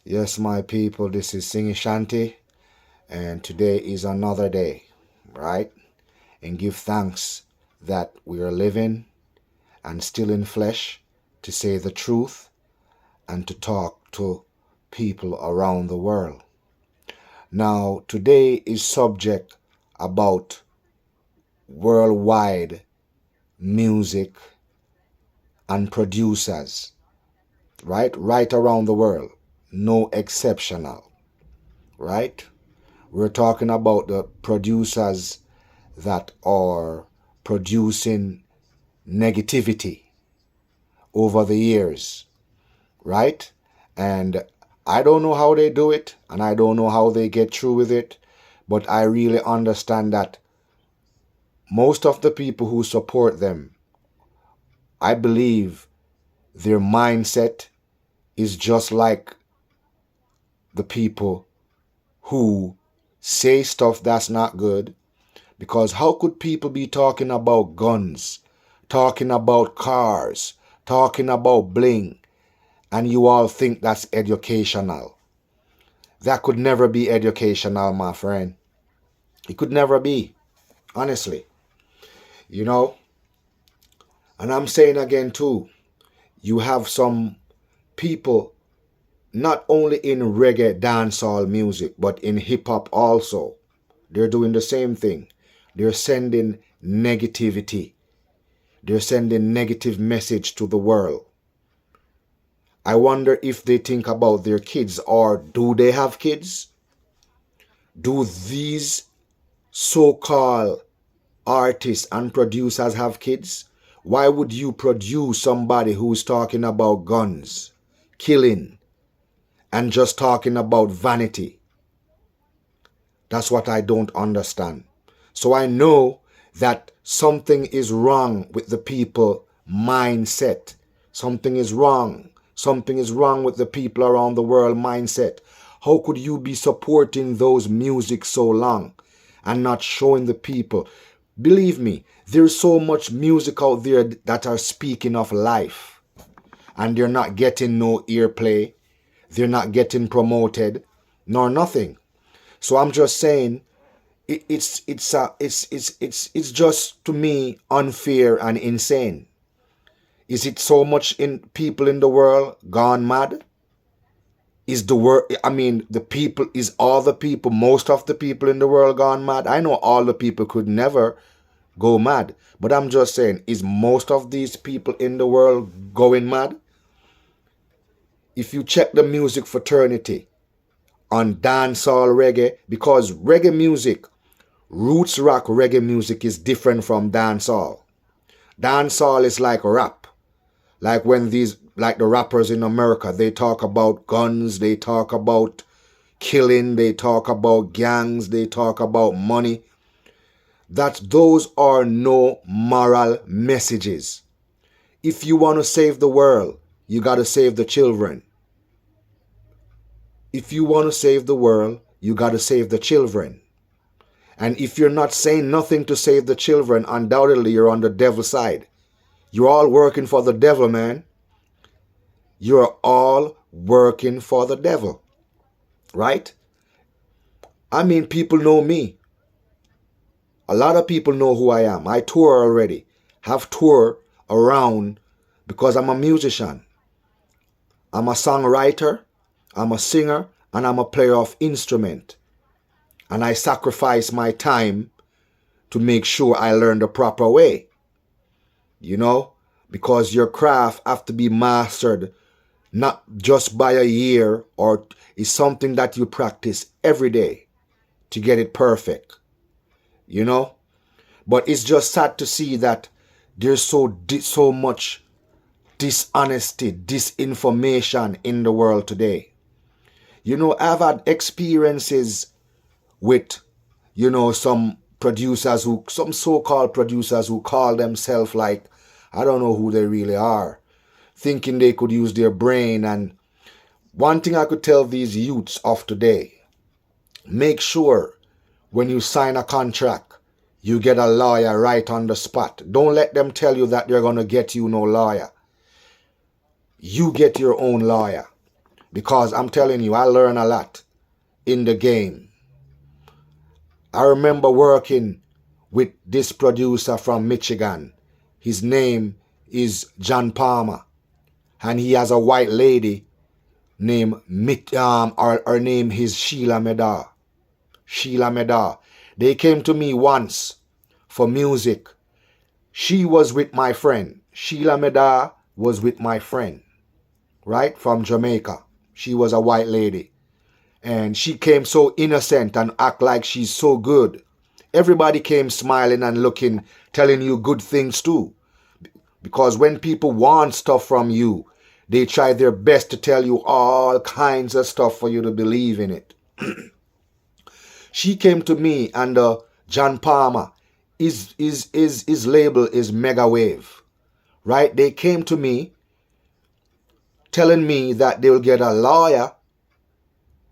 Yes, my people, this is Singie Shante, and today is another day, right? And give thanks that we are living and still in flesh to say the truth and to talk to people around the world. Now, today is subject about worldwide music and producers, right? Right around the world, no exceptional, right? We're talking about the producers that are producing negativity over the years, right? And I don't know how they do it, and I don't know how they get through with it, but I really understand that most of the people who support them, I believe their mindset is just like the people who say stuff that's not good. Because how could people be talking about guns, talking about cars, talking about bling, and you all think that's educational? That could never be educational, my friend. It could never be, honestly. You know? And I'm saying again, too, you have some people not only in reggae dancehall music, but in hip hop also. They're doing the same thing. They're sending negativity. They're sending negative message to the world. I wonder if they think about their kids, or do they have kids? Do these so-called artists and producers have kids? Why would you produce somebody who's talking about guns, killing, and just talking about vanity? That's what I don't understand. So I know that something is wrong with the people mindset. Something is wrong. Something is wrong with the people around the world mindset. How could you be supporting those music so long and not showing the people? Believe me, there's so much music out there that are speaking of life, and they're not getting no earplay. They're not getting promoted, nor nothing. So I'm just saying, it's just to me unfair and insane. Is it so much in people in the world gone mad? Is the world, I mean, the people, is all the people, most of the people in the world gone mad? I know all the people could never go mad, but I'm just saying, is most of these people in the world going mad? If you check the music fraternity on dancehall reggae, because reggae music, roots rock reggae music is different from dancehall. Dancehall is like rap. Like when these, like the rappers in America, they talk about guns, they talk about killing, they talk about gangs, they talk about money. Those are no moral messages. If you want to save the world, you got to save the children. If you want to save the world, you got to save the children. And if you're not saying nothing to save the children, undoubtedly you're on the devil's side. You're all working for the devil, man. You're all working for the devil. Right? I mean, people know me. A lot of people know who I am. I tour already. Have toured around because I'm a musician. I'm a songwriter. I'm a singer. And I'm a player of instrument. And I sacrifice my time to make sure I learn the proper way. You know, because your craft have to be mastered not just by a year, or is something that you practice every day to get it perfect. You know, but it's just sad to see that there's so much dishonesty, disinformation in the world today. You know, I've had experiences with, you know, some so-called producers who call themselves, like, I don't know who they really are, thinking they could use their brain. And one thing I could tell these youths of today, make sure when you sign a contract, you get a lawyer right on the spot. Don't let them tell you that they're going to get you no lawyer. You get your own lawyer. because I'm telling you, I learn a lot in the game. I remember working with this producer from Michigan. His name is John Palmer, and he has a white lady named her name is Sheila Medar. Sheila Medar. They came to me once for music. She was with my friend. Sheila Medar was with my friend, right, from Jamaica. She was a white lady. And she came so innocent and act like she's so good. Everybody came smiling and looking, telling you good things too. Because when people want stuff from you, they try their best to tell you all kinds of stuff for you to believe in it. She came to me and John Palmer, his label is Mega Wave, right? They came to me telling me that they will get a lawyer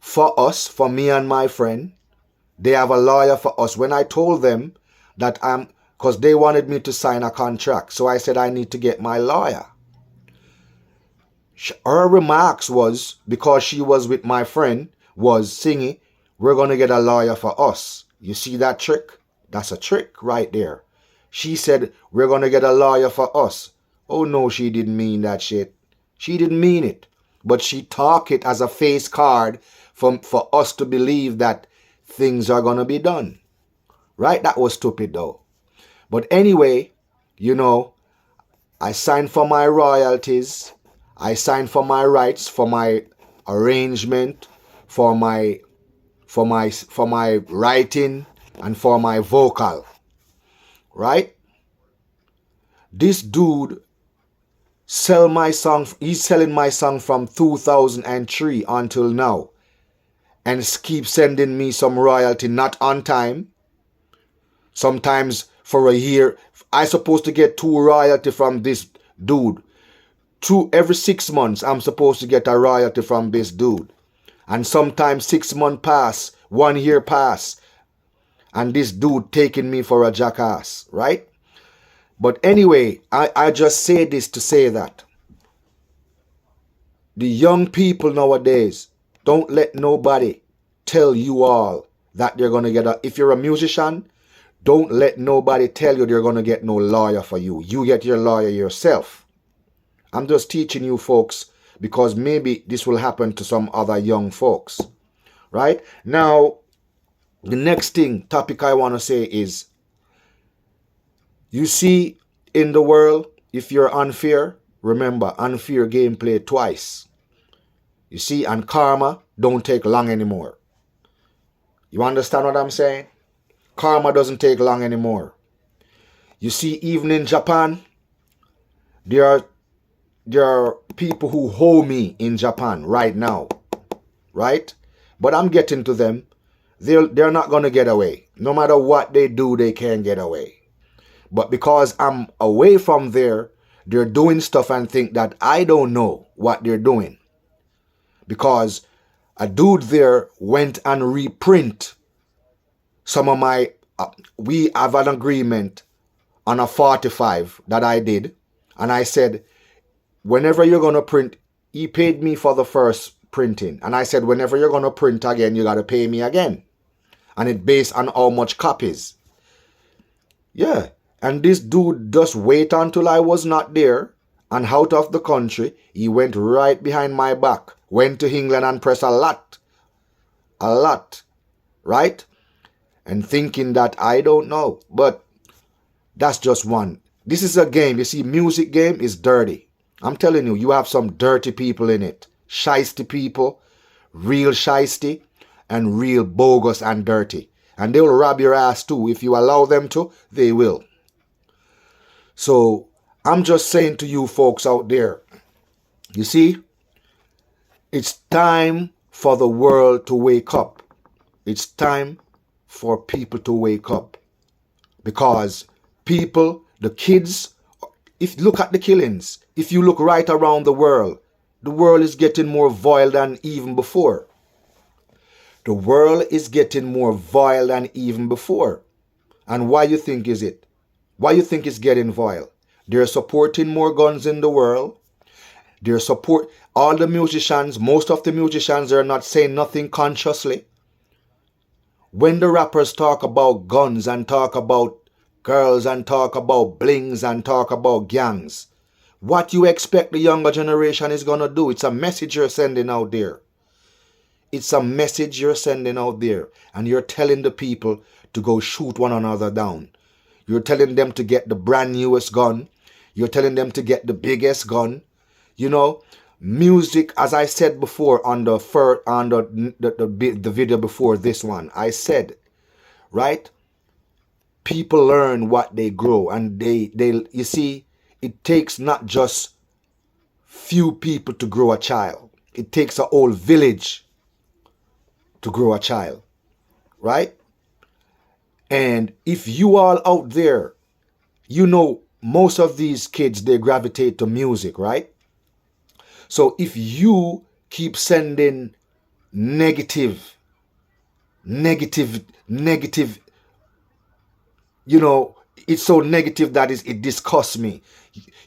for us, for me and my friend. They have a lawyer for us. When I told them that because they wanted me to sign a contract, so I said I need to get my lawyer. Her remarks was, because she was with my friend, was, Singie, we're going to get a lawyer for us. You see that trick? That's a trick right there. She said, we're going to get a lawyer for us. Oh no, she didn't mean that shit. She didn't mean it. But she talked it as a face card for us to believe that things are going to be done. Right? That was stupid though. But anyway, you know, I signed for my royalties. I signed for my rights, for my arrangement, for my writing, and for my vocal. Right? This dude sell my song. He's selling my song from 2003 until now, and keep sending me some royalty, not on time. Sometimes for a year, I supposed to get 2 royalty from this dude. Every 6 months, I'm supposed to get a royalty from this dude. And sometimes 6 months pass, 1 year pass, and this dude taking me for a jackass, right? But anyway, I just say this to say that the young people nowadays, don't let nobody tell you all that they're going to get if you're a musician, don't let nobody tell you they're going to get no lawyer for you. You get your lawyer yourself. I'm just teaching you folks because maybe this will happen to some other young folks. Right? Now, the next topic I want to say is, you see, in the world, if you're unfair, remember, unfair gameplay twice. You see, and karma don't take long anymore. You understand what I'm saying? Karma doesn't take long anymore. You see, even in Japan, there are people who owe me in Japan right now, right? But I'm getting to them. They're not going to get away. No matter what they do, they can't get away. But because I'm away from there, they're doing stuff and think that I don't know what they're doing. Because a dude there went and reprint some of my, we have an agreement on a 45 that I did. And I said, whenever you're going to print, he paid me for the first printing. And I said, whenever you're going to print again, you got to pay me again. And it based on how much copies. Yeah. And this dude just wait until I was not there and out of the country. He went right behind my back, went to England and pressed a lot, right? And thinking that I don't know. But that's just one. This is a game. You see, music game is dirty. I'm telling you, you have some dirty people in it. Shiesty people, real shiesty, and real bogus and dirty. And they will rob your ass too. If you allow them to, they will. So, I'm just saying to you folks out there, you see, it's time for the world to wake up. It's time for people to wake up. Because people, the kids, if you look at the killings, if you look right around the world is getting more vile than even before. The world is getting more vile than even before. And why you think is it? Why you think it's getting vile? They're supporting more guns in the world. Their support, all the musicians, most of the musicians are not saying nothing consciously. When the rappers talk about guns and talk about girls and talk about blings and talk about gangs, what you expect the younger generation is going to do? It's a message you're sending out there. It's a message you're sending out there. And you're telling the people to go shoot one another down. You're telling them to get the brand newest gun. You're telling them to get the biggest gun. You know, music, as I said before on the video before this one, I said, right? People learn what they grow, and they you see, it takes not just few people to grow a child. It takes a whole village to grow a child, right? And if you all out there, you know, most of these kids, they gravitate to music, right? So if you keep sending negative, you know, it's so negative that it disgusts me.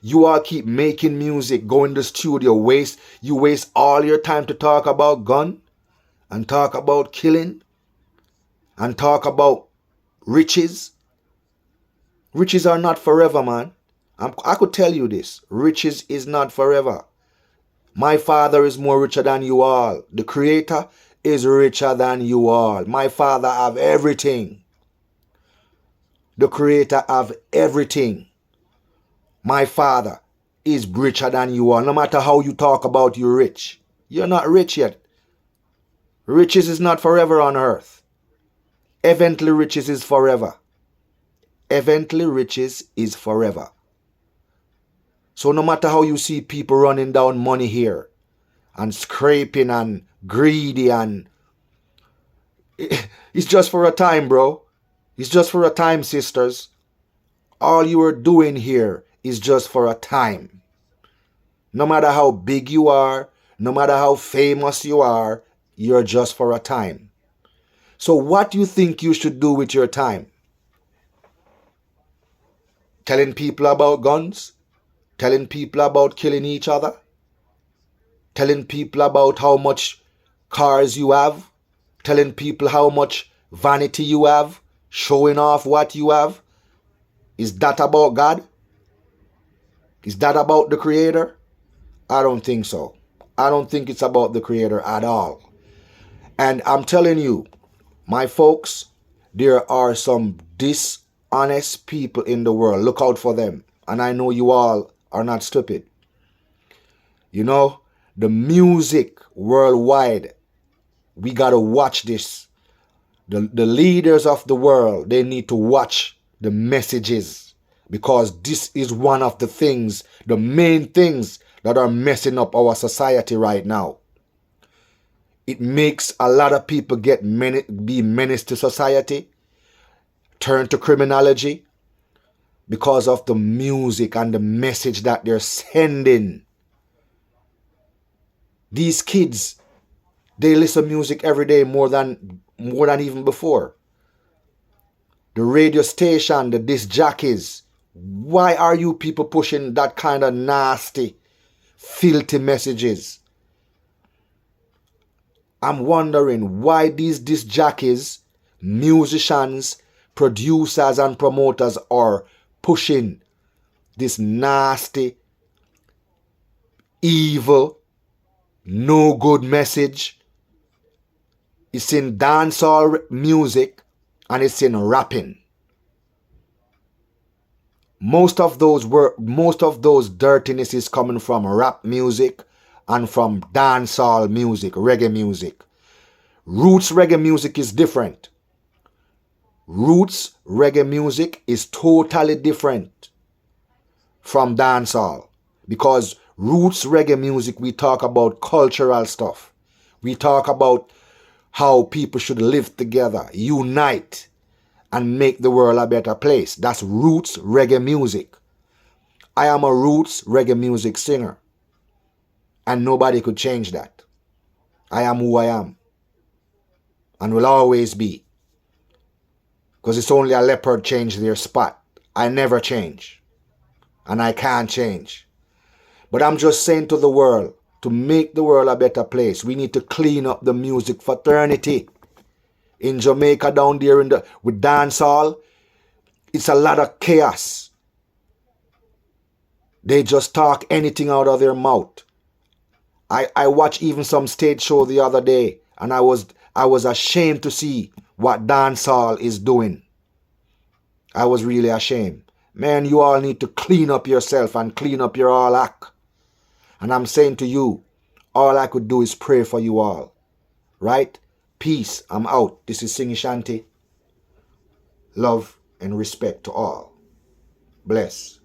You all keep making music, go in the studio, you waste all your time to talk about gun and talk about killing and talk about riches. Riches are not forever, man. I could tell you this. Riches is not forever. My Father is more richer than you all. The Creator is richer than you all. My Father have everything. The Creator have everything. My Father is richer than you all. No matter how you talk about you rich. You're not rich yet. Riches is not forever on earth. Eventually riches is forever. Eventually riches is forever. So no matter how you see people running down money here and scraping and greedy, and it's just for a time, bro. It's just for a time, sisters. All you are doing here is just for a time. No matter how big you are, no matter how famous you are, you're just for a time. So what do you think you should do with your time? Telling people about guns? Telling people about killing each other? Telling people about how much cars you have? Telling people how much vanity you have? Showing off what you have? Is that about God? Is that about the Creator? I don't think so. I don't think it's about the Creator at all. And I'm telling you, my folks, there are some dishonest people in the world. Look out for them. And I know you all are not stupid. You know, the music worldwide, we got to watch this. The leaders of the world, they need to watch the messages, because this is one of the things, the main things that are messing up our society right now. It makes a lot of people be menace to society, turn to criminology, because of the music and the message that they're sending. These kids, they listen to music every day more than even before. The radio station, the disc jockeys. Why are you people pushing that kind of nasty, filthy messages? I'm wondering why these disc jockeys, musicians, producers and promoters are pushing this nasty, evil, no good message. It's in dancehall music and it's in rapping. Most of those dirtiness is coming from rap music and from dancehall music, reggae music. Roots reggae music is different. Roots reggae music is totally different from dancehall, because roots reggae music, we talk about cultural stuff. We talk about how people should live together, unite, and make the world a better place. That's roots reggae music. I am a roots reggae music singer, and nobody could change that. I am who I am and will always be. Because it's only a leopard change their spot. I never change. And I can't change. But I'm just saying to the world, to make the world a better place, we need to clean up the music fraternity. In Jamaica down there with dancehall, it's a lot of chaos. They just talk anything out of their mouth. I watched even some stage show the other day, and I was ashamed to see what dancehall is doing. I was really ashamed. Man, you all need to clean up yourself and clean up your all act. And I'm saying to you, all I could do is pray for you all. Right? Peace. I'm out. This is Singie Shante. Love and respect to all. Bless.